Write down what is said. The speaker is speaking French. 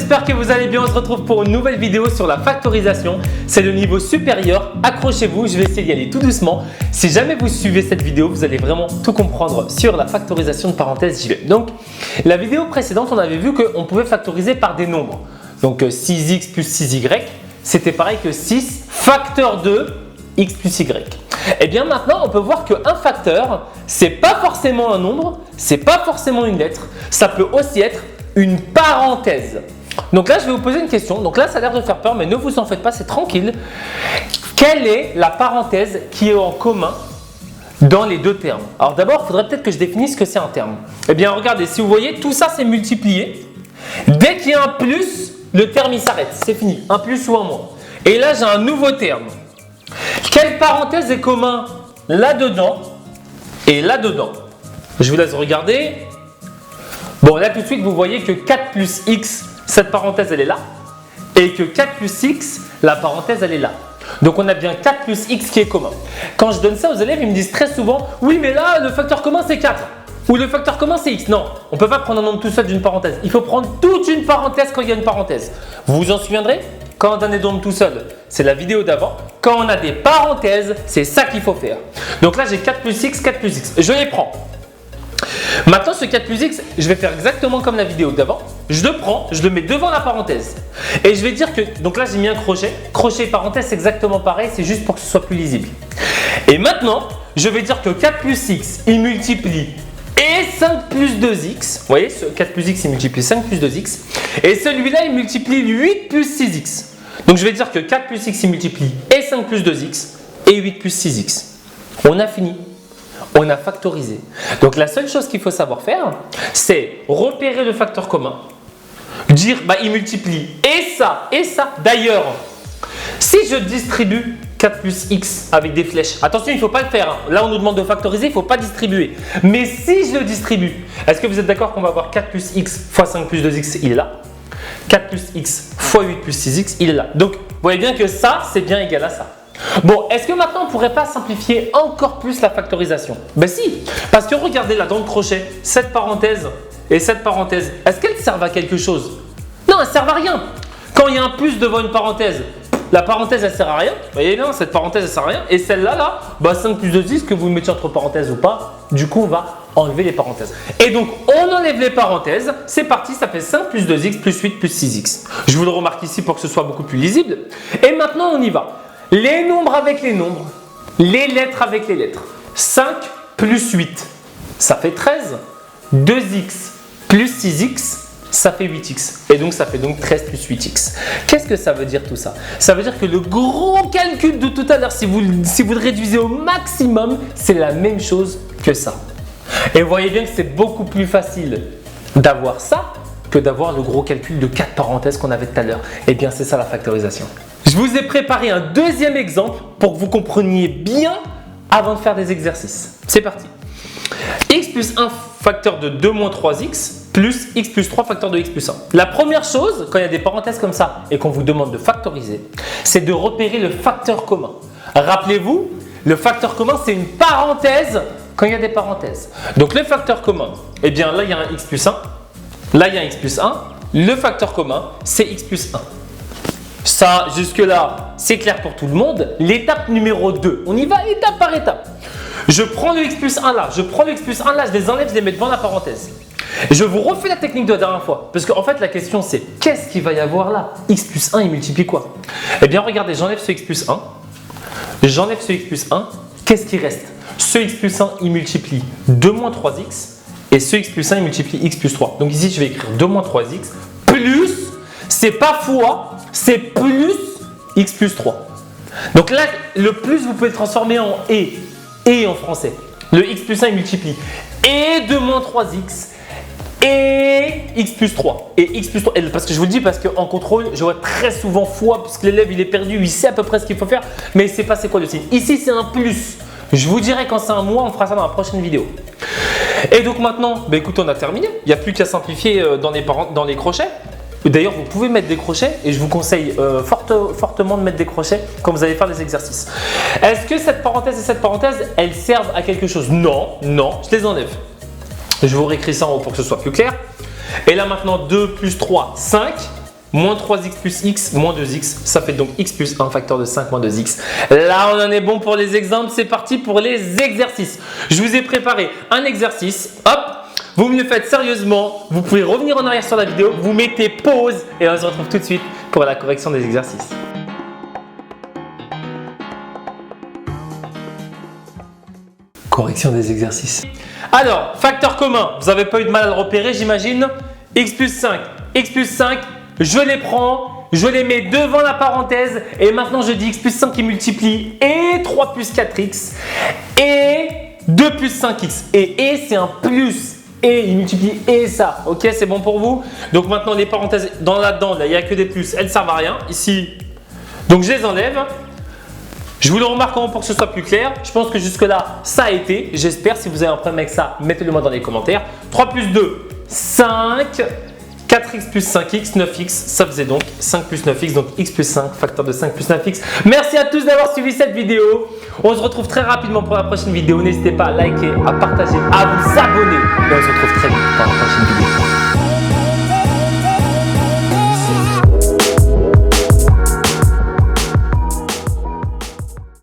j'espère que vous allez bien. On se retrouve pour une nouvelle vidéo sur la factorisation. C'est le niveau supérieur. Accrochez-vous, je vais essayer d'y aller tout doucement. Si jamais vous suivez cette vidéo, vous allez vraiment tout comprendre sur la factorisation de parenthèses JV. Donc, la vidéo précédente, on avait vu qu'on pouvait factoriser par des nombres. Donc, 6x plus 6y, c'était pareil que 6 facteur de x plus y. Et bien maintenant, on peut voir qu'un facteur, c'est pas forcément un nombre, c'est pas forcément une lettre, ça peut aussi être une parenthèse. Donc là, je vais vous poser une question. Donc là, ça a l'air de faire peur, mais ne vous en faites pas, c'est tranquille. Quelle est la parenthèse qui est en commun dans les deux termes? Alors d'abord, il faudrait peut-être que je définisse ce que c'est un terme. Eh bien, regardez, si vous voyez, tout ça, c'est multiplié. Dès qu'il y a un plus, le terme, il s'arrête. C'est fini, un plus ou un moins. Et là, j'ai un nouveau terme. Quelle parenthèse est commun là-dedans et là-dedans? Je vous laisse regarder. Bon, là tout de suite, vous voyez que 4 plus x, cette parenthèse, elle est là. Et que 4 plus x, la parenthèse, elle est là. Donc, on a bien 4 plus x qui est commun. Quand je donne ça aux élèves, ils me disent très souvent « Oui, mais là, le facteur commun, c'est 4. » Ou le facteur commun, c'est x. Non, on ne peut pas prendre un nombre tout seul d'une parenthèse. Il faut prendre toute une parenthèse quand il y a une parenthèse. Vous vous en souviendrez? Quand on a des nombres tout seul, c'est la vidéo d'avant. Quand on a des parenthèses, c'est ça qu'il faut faire. Donc là, j'ai 4 plus x, 4 plus x. Je les prends. Maintenant, ce 4 plus x, je vais faire exactement comme la vidéo d'avant. Je le prends, je le mets devant la parenthèse. Et je vais dire que, donc là, j'ai mis un crochet. Crochet et parenthèse, c'est exactement pareil. C'est juste pour que ce soit plus lisible. Et maintenant, je vais dire que 4 plus x, il multiplie et 5 plus 2x. Vous voyez, ce 4 plus x, il multiplie 5 plus 2x. Et celui-là, il multiplie 8 plus 6x. Donc, je vais dire que 4 plus x, il multiplie et 5 plus 2x et 8 plus 6x. On a fini. On a factorisé. Donc, la seule chose qu'il faut savoir faire, c'est repérer le facteur commun, dire il multiplie et ça et ça. D'ailleurs, si je distribue 4 plus x avec des flèches, attention, il ne faut pas le faire. Là, on nous demande de factoriser, il ne faut pas distribuer. Mais si je le distribue, est-ce que vous êtes d'accord qu'on va avoir 4 plus x fois 5 plus 2x, il est là. 4 plus x fois 8 plus 6x, il est là. Donc, vous voyez bien que ça, c'est bien égal à ça. Bon, est-ce que maintenant on ne pourrait pas simplifier encore plus la factorisation? Ben si, parce que regardez là dans le crochet, cette parenthèse et cette parenthèse, est-ce qu'elles servent à quelque chose? Non, elles ne servent à rien. Quand il y a un plus devant une parenthèse, la parenthèse elle ne sert à rien. Vous voyez bien, cette parenthèse elle ne sert à rien. Et celle-là, 5 plus 2x, que vous le mettiez entre parenthèses ou pas, du coup on va enlever les parenthèses. Et donc on enlève les parenthèses, c'est parti, ça fait 5 plus 2x plus 8 plus 6x. Je vous le remarque ici pour que ce soit beaucoup plus lisible. Et maintenant on y va. Les nombres avec les nombres, les lettres avec les lettres. 5 plus 8, ça fait 13. 2x plus 6x, ça fait 8x. Et donc, ça fait donc 13 plus 8x. Qu'est-ce que ça veut dire tout ça? Ça veut dire que le gros calcul de tout à l'heure, si vous le réduisez au maximum, c'est la même chose que ça. Et vous voyez bien que c'est beaucoup plus facile d'avoir ça que d'avoir le gros calcul de 4 parenthèses qu'on avait tout à l'heure. Et bien, c'est ça la factorisation. Je vous ai préparé un deuxième exemple pour que vous compreniez bien avant de faire des exercices. C'est parti. X plus 1 facteur de 2 moins 3x plus x plus 3 facteur de x plus 1. La première chose, quand il y a des parenthèses comme ça et qu'on vous demande de factoriser, c'est de repérer le facteur commun. Rappelez-vous, le facteur commun, c'est une parenthèse quand il y a des parenthèses. Donc, le facteur commun, eh bien là, il y a un x plus 1. Là, il y a un x plus 1. Le facteur commun, c'est x plus 1. Ça, jusque-là, c'est clair pour tout le monde. L'étape numéro 2, on y va étape par étape. Je prends le x plus 1 là, je prends le x plus 1 là, je les enlève, je les mets devant la parenthèse. Je vous refais la technique de la dernière fois. Parce qu'en fait, la question c'est qu'est-ce qu'il va y avoir là? X plus 1, il multiplie quoi? Eh bien, regardez, j'enlève ce x plus 1. J'enlève ce x plus 1. Qu'est-ce qui reste? Ce x plus 1, il multiplie 2 moins 3x. Et ce x plus 1, il multiplie x plus 3. Donc ici, je vais écrire 2 moins 3x plus, c'est pas fois, c'est plus x plus 3. Donc là, le plus, vous pouvez le transformer en et en français. Le x plus 1, il multiplie et 2 moins 3x et x plus 3. Et x plus 3, parce que je vous le dis, parce qu'en contrôle, je vois très souvent fois, parce que l'élève, il est perdu, il sait à peu près ce qu'il faut faire, mais il ne sait pas c'est quoi le signe. Ici, c'est un plus. Je vous dirai quand c'est un moins, on fera ça dans la prochaine vidéo. Et donc maintenant, écoutez, on a terminé. Il n'y a plus qu'à simplifier dans les crochets. D'ailleurs, vous pouvez mettre des crochets et je vous conseille fortement de mettre des crochets quand vous allez faire des exercices. Est-ce que cette parenthèse et cette parenthèse, elles servent à quelque chose? Non, non, je les enlève. Je vous réécris ça en haut pour que ce soit plus clair. Et là maintenant, 2 plus 3, 5. moins 3x plus x, moins 2x, ça fait donc x plus 1, facteur de 5 moins 2x. Là, on en est bon pour les exemples, c'est parti pour les exercices. Je vous ai préparé un exercice, hop, vous me le faites sérieusement, vous pouvez revenir en arrière sur la vidéo, vous mettez pause et on se retrouve tout de suite pour la correction des exercices. Correction des exercices. Alors, facteur commun, vous n'avez pas eu de mal à le repérer, j'imagine. X plus 5, x plus 5, je les prends, je les mets devant la parenthèse et maintenant je dis x plus 5 qui multiplie et 3 plus 4x et 2 plus 5x. Et c'est un plus. Et il multiplie et ça. Ok, c'est bon pour vous? Donc maintenant les parenthèses là-dedans, il n'y a que des plus, elles ne servent à rien. Ici, donc je les enlève. Je vous le remarque pour que ce soit plus clair. Je pense que jusque-là, ça a été. J'espère. Si vous avez un problème avec ça, mettez-le moi dans les commentaires. 3 plus 2, 5. 4x plus 5x, 9x, ça faisait donc 5 plus 9x, donc x plus 5, facteur de 5 plus 9x. Merci à tous d'avoir suivi cette vidéo. On se retrouve très rapidement pour la prochaine vidéo. N'hésitez pas à liker, à partager, à vous abonner. Et on se retrouve très vite pour la prochaine vidéo.